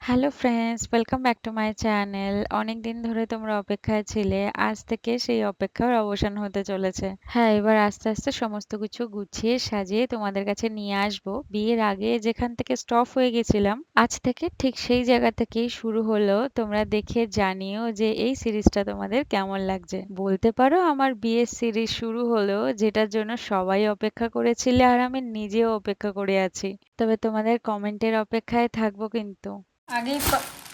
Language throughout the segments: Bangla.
Hello friends, welcome back to my channel. অনেকদিন ধরে তোমরা অপেক্ষায় ছিলে। আজ থেকে সেই অপেক্ষার অবসান হতে চলেছে। হ্যাঁ, এবার আস্তে আস্তে সমস্ত কিছু গুছিয়ে সাজিয়ে তোমাদের কাছে নিয়ে আসবো। বিয়ের আগে যেখান থেকে স্টপ হয়ে গেছিলাম, আজ থেকে ঠিক সেই জায়গা থেকেই শুরু হলো। তোমরা দেখে জানিও যে এই সিরিজটা তোমাদের কেমন লাগছে। বলতে পারো আমার বিয়ের সিরিজ শুরু হলো, যেটার জন্য সবাই অপেক্ষা করেছিলে আর আমি নিজেও অপেক্ষা করে আছি। তবে তোমাদের কমেন্টের অপেক্ষায় থাকবো কিন্তু। আগে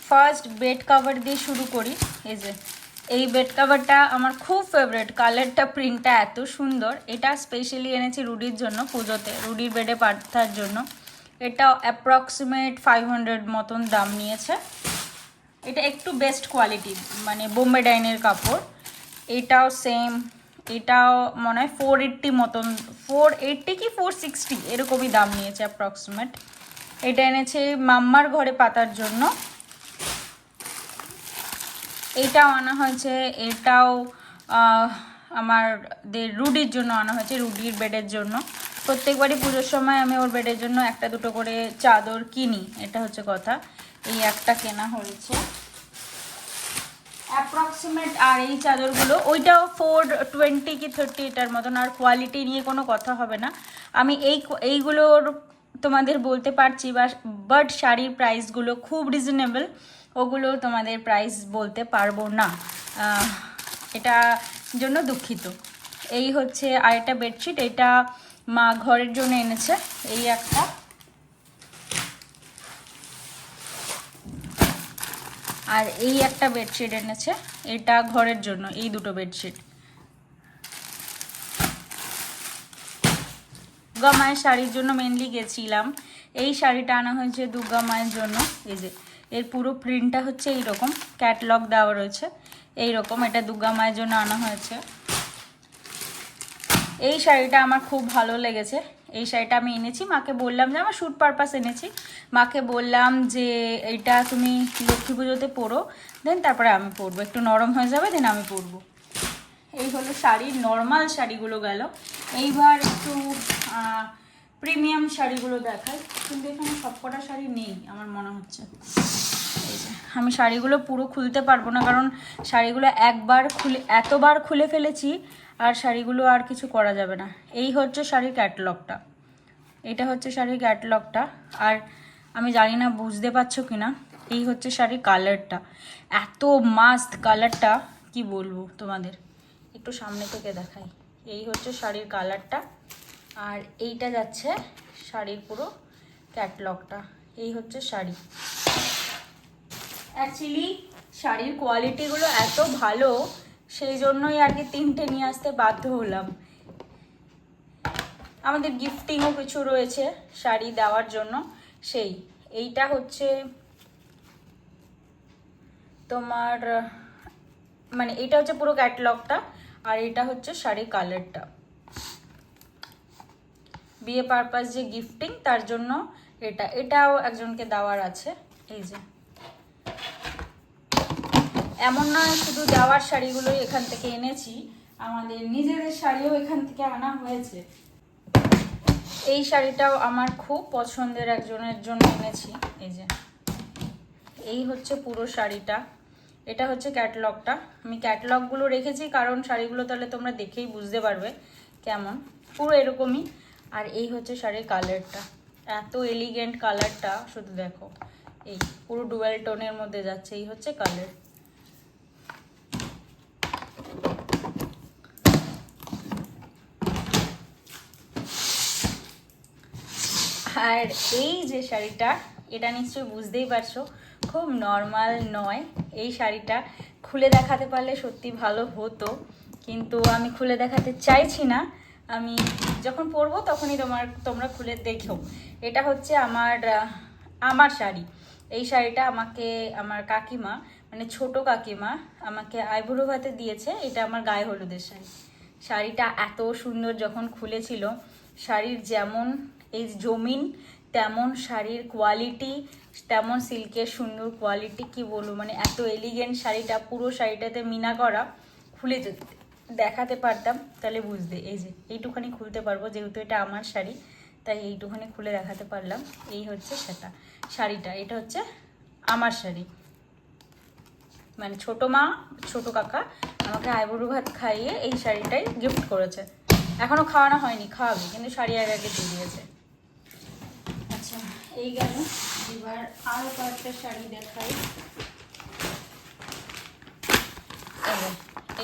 ফার্স্ট বেড কভার দিয়ে শুরু করি। এই যে এই বেড কভারটা আমার খুব ফেভারিট, কালারটা প্রিন্টটা এত সুন্দর। এটা স্পেশালি এনেছি রুডির জন্য, পুজোতে রুডির বেডে পাঠার জন্য। এটা অ্যাপ্রক্সিমেট 500 মতন দাম নিয়েছে। এটা একটু বেস্ট কোয়ালিটি, মানে বোম্বে ডাইনের কাপড়। এটাও সেম, এটাও মনে হয় 480 মতন, 480 কি 460 এরকমই দাম নিয়েছে অ্যাপ্রক্সিমেট। এটা এনেছে মাম্মার ঘরে পাতার জন্য। এইটাও আনা হয়েছে, এটাও আমাদের রুডির জন্য আনা হয়েছে, রুডির বেডের জন্য। প্রত্যেকবারই পুজোর সময় আমি ওর বেডের জন্য একটা দুটো করে চাদর কিনি, এটা হচ্ছে কথা। এই একটা কেনা হয়েছে অ্যাপ্রক্সিমেট। আর এই চাদরগুলো ওইটাও 420 কি 30 এটার মতন। আর কোয়ালিটি নিয়ে কোনো কথা হবে না। আমি এইগুলোর তোমাদের বলতে পারছি, বাট শাড়ির প্রাইসগুলো খুব রিজনেবল, ওগুলো তোমাদের প্রাইস বলতে পারবো না, এটা জন্য দুঃখিত। এই হচ্ছে আরেকটা বেডশিট, এটা মা ঘরের জন্য এনেছে। এই একটা, আর এই একটা বেডশিট এনেছে, এটা ঘরের জন্য। এই দুটো বেডশিট। দুর্গা মায়ের শাড়ির জন্য মেনলি গেছিলাম। এই শাড়িটা আনা হয়েছে দুর্গা মায়ের জন্য। এই যে এর পুরো প্রিন্টটা হচ্ছে এইরকম, ক্যাটলগ দেওয়া রয়েছে এইরকম। এটা দুর্গা মায়ের জন্য আনা হয়েছে। এই শাড়িটা আমার খুব ভালো লেগেছে। এই শাড়িটা আমি এনেছি, মাকে বললাম যে আমার শ্যুট পারপাস এনেছি। মাকে বললাম যে এইটা তুমি লক্ষ্মী পুজোতে পরো, দেন তারপরে আমি পরবো, একটু নরম হয়ে যাবে, দেন আমি পরবো। এই হলো শাড়ির নর্মাল শাড়িগুলো গেল। এইবার একটু প্রিমিয়াম শাড়িগুলো দেখাই, কিন্তু এখানে সবকটা শাড়ি নেই আমার মনে হচ্ছে। এই যে আমি শাড়িগুলো পুরো খুলতে পারবো না, কারণ শাড়িগুলো এতবার খুলে ফেলেছি, আর শাড়িগুলো আর কিছু করা যাবে না। এই হচ্ছে শাড়ির ক্যাটালগটা, এটা হচ্ছে শাড়ির ক্যাটালগটা। আর আমি জানি না বুঝতে পারছো কি না, এই হচ্ছে শাড়ির কালারটা, এত মাস্ট কালারটা, কি বলবো তোমাদের, একটু সামনে থেকে দেখাই। এই হচ্ছে শাড়ির কালারটা, আর এইটা যাচ্ছে শাড়ির পুরো ক্যাটালগটা। এই হচ্ছে শাড়ি। অ্যাকচুয়ালি শাড়ির কোয়ালিটিগুলো এত ভালো, সেই জন্যই আর কি তিনটে নিয়ে আসতে বাধ্য হলাম। আমাদের গিফটিংও কিছু রয়েছে শাড়ি দেওয়ার জন্য। এইটা হচ্ছে তোমার, মানে এটা হচ্ছে পুরো ক্যাটালগটা, আর এটা হচ্ছে শাড়ির কালারটা। বিয়ে পারপাস যে গিফটিং, তার জন্য এটাও একজনকে দেওয়ার আছে। এই যে এমন নয় শুধু দেওয়ার শাড়িগুলোই এখান থেকে এনেছি, আমাদের নিজেদের শাড়িও এখান থেকে আনা হয়েছে। এই শাড়িটাও আমার খুব পছন্দের, একজনের জন্য এনেছি। এই যে এই হচ্ছে পুরো শাড়িটা, এটা হচ্ছে ক্যাটালগটা। আমি ক্যাটালগগুলো রেখেছি কারণ শাড়িগুলো তাহলে তোমরা দেখেই বুঝতে পারবে কেমন, পুরো এরকমই। আর এই হচ্ছে শাড়ির কালারটা, এত এলিগেন্ট কালারটা, শুধু দেখো, এই পুরো ডুয়েল টোনের মধ্যে যাচ্ছে। এই হচ্ছে কালার। আর এই যে শাড়িটা, এটা নিশ্চয়ই বুঝতেই পারছো খুব নর্মাল নয়। এই শাড়িটা খুলে দেখাতে পারলে সত্যি ভালো হতো, কিন্তু আমি খুলে দেখাতে চাইছি না। আমি যখন পরবো তখনই তোমরা খুলে দেখো। এটা হচ্ছে আমার শাড়ি। এই শাড়িটা আমাকে আমার কাকিমা, মানে ছোট কাকিমা, আমাকে আইবুড়ো ভাতে দিয়েছে। এটা আমার গায়ে হলুদের শাড়ি। শাড়িটা এত সুন্দর, যখন খুলেছিল শাড়ির যেমন এই জমিন, তেমন শাড়ির কোয়ালিটি, তেমন সিল্কের সুন্দর কোয়ালিটি, কি বলবো, মানে এত এলিগেন্ট শাড়িটা। পুরো শাড়িটাতে মিনা করা, খুলে যদি দেখাতে পারতাম তাহলে বুঝতে। এই যে এইটুখানি খুলতে পারবো, যেহেতু এটা আমার শাড়ি তাই এইটুখানি খুলে দেখাতে পারলাম। এই হচ্ছে সেটা শাড়িটা, এটা হচ্ছে আমার শাড়ি, মানে ছোটো মা ছোটো কাকা আমাকে আইবুড়ো ভাত খাইয়ে এই শাড়িটাই গিফট করেছে। এখনো খাওয়ানো হয়নি, খাওয়াবে, কিন্তু শাড়ি আগে আগে দিয়ে দিয়েছে। আচ্ছা, এই গেল। এবার আরও কয়েকটা শাড়ি দেখাই।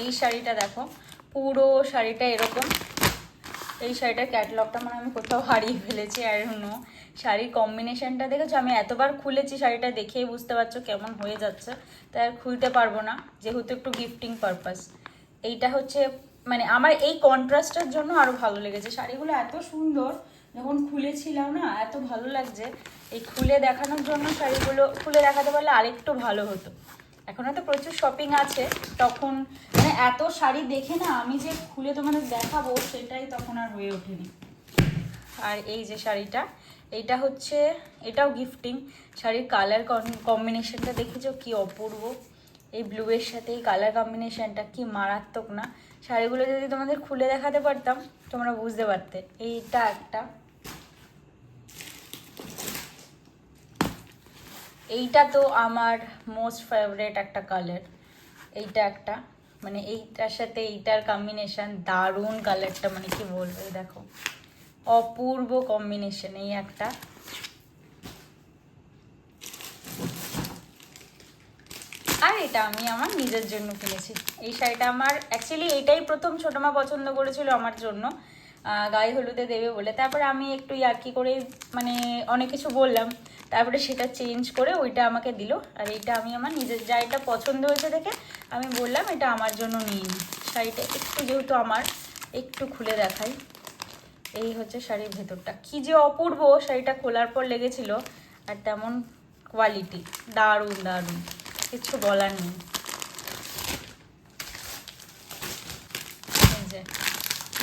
এই শাড়িটা দেখো, পুরো শাড়িটা এরকম। এই শাড়িটার ক্যাটালগটা মানে আমি কোথাও হারিয়ে ফেলেছি, আর শাড়ির কম্বিনেশনটা দেখেছো, আমি এতবার খুলেছি শাড়িটা, দেখেই বুঝতে পারছো কেমন হয়ে যাচ্ছে, তাই আর খুলতে পারবো না, যেহেতু একটু গিফটিং পারপাস। এইটা হচ্ছে মানে আমার এই কন্ট্রাস্টের জন্য আরও ভালো লেগেছে। শাড়িগুলো এত সুন্দর, যখন খুলেছিলাম না এত ভালো লাগছে। এই খুলে দেখানোর জন্য শাড়িগুলো খুলে দেখাতে পারলে আরেকটু ভালো হতো। এখনও তো প্রচুর শপিং আছে, তখন মানে এত শাড়ি দেখে না আমি যে খুলে তোমাদের দেখাবো সেটাই তখন আর হয়ে ওঠেনি। আর এই যে শাড়িটা, এইটা হচ্ছে, এটাও গিফটিং। শাড়ির কালার কম্বিনেশনটা দেখেছো কি অপূর্ব, এই ব্লু এর সাথে এই কালার কম্বিনেশনটা কি মারাত্মক না। শাড়িগুলো যদি তোমাদের খুলে দেখাতে পারতাম তোমরা বুঝতে পারতে। এইটা একটা, এইটা তো আমার মোস্ট ফেভারিট একটা কালার। এইটা একটা, মানে এইটার সাথে এইটার কম্বিনেশন দারুণ, কালারটা মানে কি বলবো, দেখো অপূর্ব কম্বিনেশন। এই একটা, আর এটা আমি আমার নিজের জন্য কিনেছি। এই শাড়িটা আমার অ্যাকচুয়ালি এটাই প্রথম ছোটো মা পছন্দ করেছিল আমার জন্য, গায়ে হলুদে দেবে বলে। তারপরে আমি একটু ইয়ার্কি করে মানে অনেক কিছু বললাম, তারপরে সেটা চেঞ্জ করে ওইটা আমাকে দিল। আর এইটা আমি আমার নিজের, যা এটা পছন্দ হয়েছে দেখে আমি বললাম এটা আমার জন্য নিয়ে নিই। শাড়িটা একটু যেহেতু আমার, একটু খুলে দেখাই। এই হচ্ছে শাড়ির ভেতরটা, কি যে অপূর্ব শাড়িটা খোলার পর লেগেছিল, আর তেমন কোয়ালিটি, দারুণ দারুণ, কিছু বলার নেই।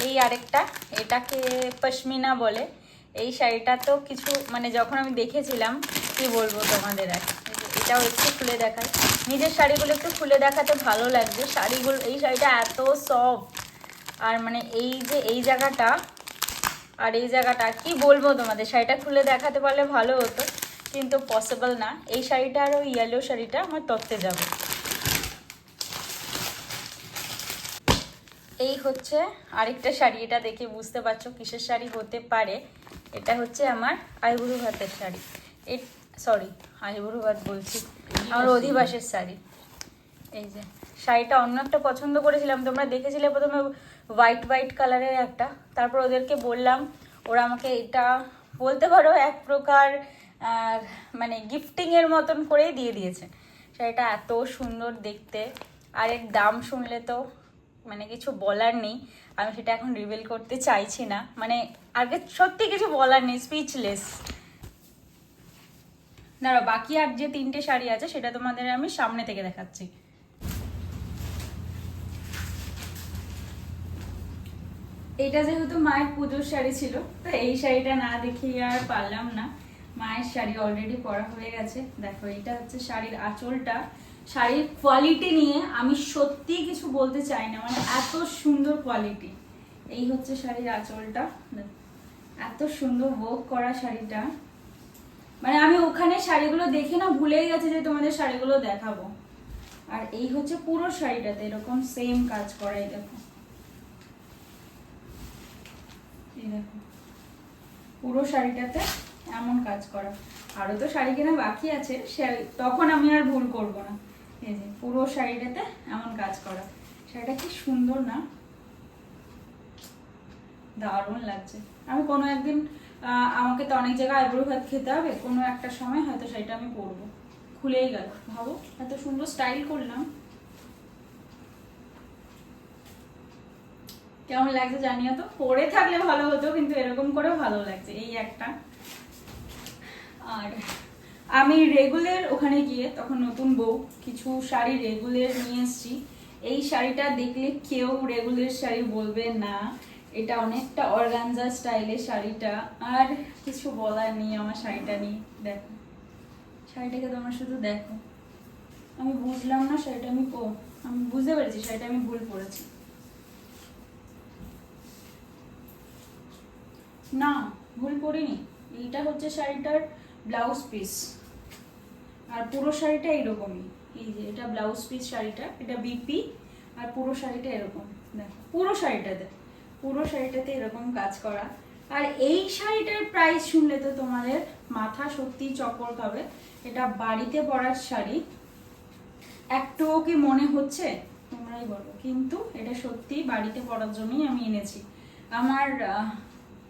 এই আরেকটা, এটাকে পশমিনা বলে। এই শাড়িটা তো কিছু মানে যখন আমি দেখেছিলাম কি বলবো তোমাদের, আর এটাও একটু খুলে দেখাই। নিজের শাড়িগুলো একটু খুলে দেখাতে ভালো লাগছে। শাড়িগুলো, এই শাড়িটা এত সফট, আর মানে এই যে এই জায়গাটা আর এই জায়গাটা কি বলবো তোমাদের, শাড়িটা খুলে দেখাতে পারলে ভালো হতো, কিন্তু পসিবল না। এই শাড়িটা আর ওই ইয়েলো শাড়িটা আমার তত্ত্বে যাবে। এই হচ্ছে আরেকটা শাড়ি, এটা দেখে বুঝতে পারছো কিসের শাড়ি হতে পারে। এটা হচ্ছে আমার আইবুড়ো ভাতের শাড়ি। সরি, আইবুড়ো ভাত বলছি, আমার অধিবাসের শাড়ি। এই যে শাড়িটা অন্য একটা পছন্দ করেছিলাম, তোমরা দেখেছিলে প্রথমে হোয়াইট হোয়াইট কালারের একটা, তারপর ওদেরকে বললাম, ওরা আমাকে এটা বলতে পারো এক প্রকার মানে গিফটিংয়ের মতন করেই দিয়ে দিয়েছে। শাড়িটা এত সুন্দর দেখতে, আর এর দাম শুনলে তো মানে কিছু বলার নেই। আমি সেটা এখন রিভিল করতে চাইছি না, মানে আগে সত্যি কিছু বলার নেই, স্পিচলেস। দাঁড়াও, বাকি আর যে তিনটে শাড়ি আছে সেটা তোমাদের আমি সামনে থেকে দেখাচ্ছি। এটা যেহেতু মায়ের পুজোর শাড়ি ছিল, তো এই শাড়িটা না দেখিয়ে আর পারলাম না। মায়ের শাড়ি অলরেডি পরা হয়ে গেছে। দেখো, এটা হচ্ছে শাড়ির আঁচলটা। শাড়ির কোয়ালিটি নিয়ে আমি সত্যি কিছু বলতে চাই না, মানে এত সুন্দর কোয়ালিটি। এই হচ্ছে শাড়ির আঁচলটা, এত সুন্দর ওয়ার্ক করা শাড়িটা, মানে আমি ওখানে শাড়িগুলো দেখে না ভুলেই গেছি যে তোমাদের শাড়িগুলো দেখাবো। আর এই হচ্ছে পুরো শাড়িটাতে এরকম সেম কাজ করাই, দেখো দেখো পুরো শাড়িটাতে এমন কাজ করা। আরো তো শাড়ি কেনা বাকি আছে, তখন আমি আর ভুল করব না। এই যে পুরো শাড়িটাতে এমন কাজ করা, শাড়িটা কি সুন্দর না, দারুণ লাগছে। আমি কোনো একদিন আমাকে তো অনেক জায়গায় আইবুড়ো ভাত খেতে হবে, কোনো একটা সময় হয়তো শাড়িটা আমি পরবো। খুলেই গেল, ভাবো এত সুন্দর স্টাইল করলাম, কেমন লাগছে জানিও তো। পরে থাকলে ভালো হতো, কিন্তু এরকম করেও ভালো লাগছে। এই একটা, আর আমি রেগুলার ওখানে গিয়ে তখন নতুন বউ কিছু শাড়ি রেগুলার নিয়ে এসেছি। এই শাড়িটা দেখলে কেউ রেগুলার শাড়ি বলবে না, এটা অনেকটা অর্গানজা স্টাইলের শাড়িটা। আর কিছু বলার নেই আমার শাড়িটা নিয়ে। দেখো শাড়িটাকে তোমরা শুধু দেখো, আমি বুঝলাম না শাড়িটা আমি বুঝতে পেরেছি শাড়িটা আমি ভুল পরেছি। না, ভুল করিনি। এইটা হচ্ছে শাড়িটার ব্লাউজ পিস, আর পুরো শাড়িটা এইরকমই, এই যে এটা ব্লাউজ পিস শাড়িটা, এটা বিপি, আর পুরো শাড়িটা এরকম, দেখো পুরো শাড়িটাতে এরকম কাজ করা। আর এই শাড়িটার প্রাইস শুনলে তো তোমাদের মাথা সত্যি চক্কর খাবে। এটা বাড়িতে পরার শাড়ি, একটুও কি মনে হচ্ছে তোমরাই বলো, কিন্তু এটা সত্যি বাড়িতে পরার জন্যই আমি এনেছি। আমার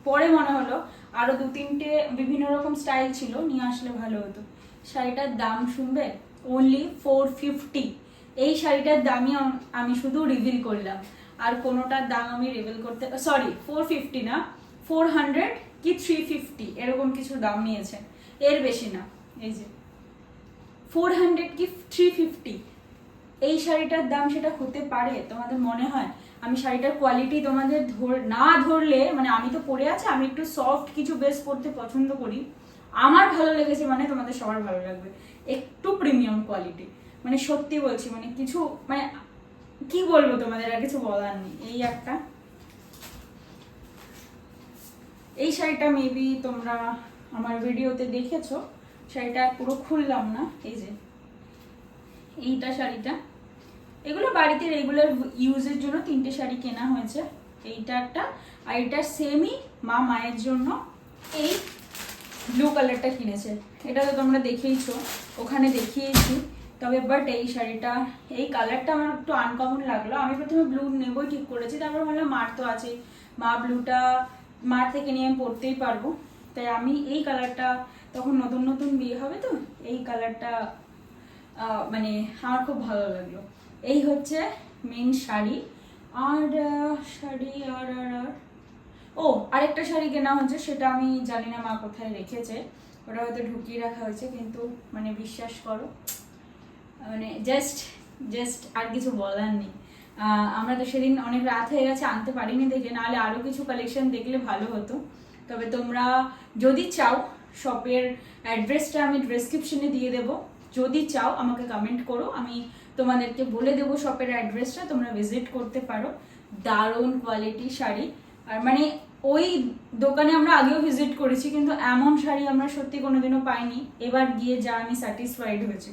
পরে মনে হলো আরো 2-3টে বিভিন্ন রকম স্টাইল ছিল, নিয়ে আসলে ভালো হতো। শাড়িটার দাম শুনবে, অনলি 450। এই শাড়িটার দামই আমি শুধু রিভিল করলাম, আর কোনোটার দাম আমি রিভিল করতে, সরি 450 না, 400 কি 350 এরকম কিছু দাম নিয়েছে, এর বেশি না। এই যে 400 কি 350 এই শাড়িটার দাম সেটা হতে পারে তোমাদের মনে হয়? আমি শাড়িটার কোয়ালিটি তোমাদের না ধরলে, মানে আমি তো পরে আছি, আমি একটু সফট কিছু বেস পরতে পছন্দ করি, আমার ভালো লেগেছে মানে তোমাদের সবার ভালো লাগবে। একটু প্রিমিয়াম কোয়ালিটি, মানে সত্যি বলছি, মানে কিছু মানে কি বলবো তোমাদের, আর কিছু বলার নেই। এই একটা, এই শাড়িটা মেবি তোমরা আমার ভিডিওতে দেখেছো, শাড়িটা পুরো খুললাম না। এই যে এইটা শাড়িটা, এগুলো বাড়িতে রেগুলার ইউজের জন্য 3টে শাড়ি কেনা হয়েছে। এইটা একটা, আর এটা সেমই মায়ের জন্য এই ব্লু কালারটা কিনেছে, এটা তো তোমরা দেখেইছো, ওখানে দেখিয়েছি। তবে বাট এই শাড়িটা, এই কালারটা আমার একটু আনকমন লাগলো। আমি প্রথমে ব্লু নেবই ঠিক করেছি, তারপর ভাবলাম মার তো আছে, মা ব্লুটা মার থেকে নিয়ে আমি পরতেই পারবো, তাই আমি এই কালারটা, তখন নতুন নতুন বিয়ে হবে তো, এই কালারটা মানে আমার খুব ভালো লাগলো। এই হচ্ছে মেন শাড়ি। আর শাড়ি আর আর আর ও আরেকটা শাড়ি কেনা হচ্ছে, সেটা আমি জানি না মা কোথায় রেখেছে, ওটা হয়তো ঢুকিয়ে রাখা হয়েছে, কিন্তু মানে বিশ্বাস করো, মানে জাস্ট আর কিছু বলার নেই। আমরা তো সেদিন অনেক রাত হয়ে গেছে, আনতে পারিনি দেখে, নাহলে আরো কিছু কালেকশন দেখলে ভালো হতো। তবে তোমরা যদি চাও, শপের অ্যাড্রেসটা আমি ডেসক্রিপশনে দিয়ে দেবো, যদি চাও আমাকে কমেন্ট করো, আমি তোমাদেরকে বলে দেবো শপের অ্যাড্রেসটা, তোমরা ভিজিট করতে পারো। দারুণ কোয়ালিটি শাড়ি, আর মানে ওই দোকানে আমরা আগেও ভিজিট করেছি, কিন্তু এমন শাড়ি আমরা সত্যি কোনোদিনও পাইনি, এবার গিয়ে যা আমি স্যাটিসফাইড হয়েছি।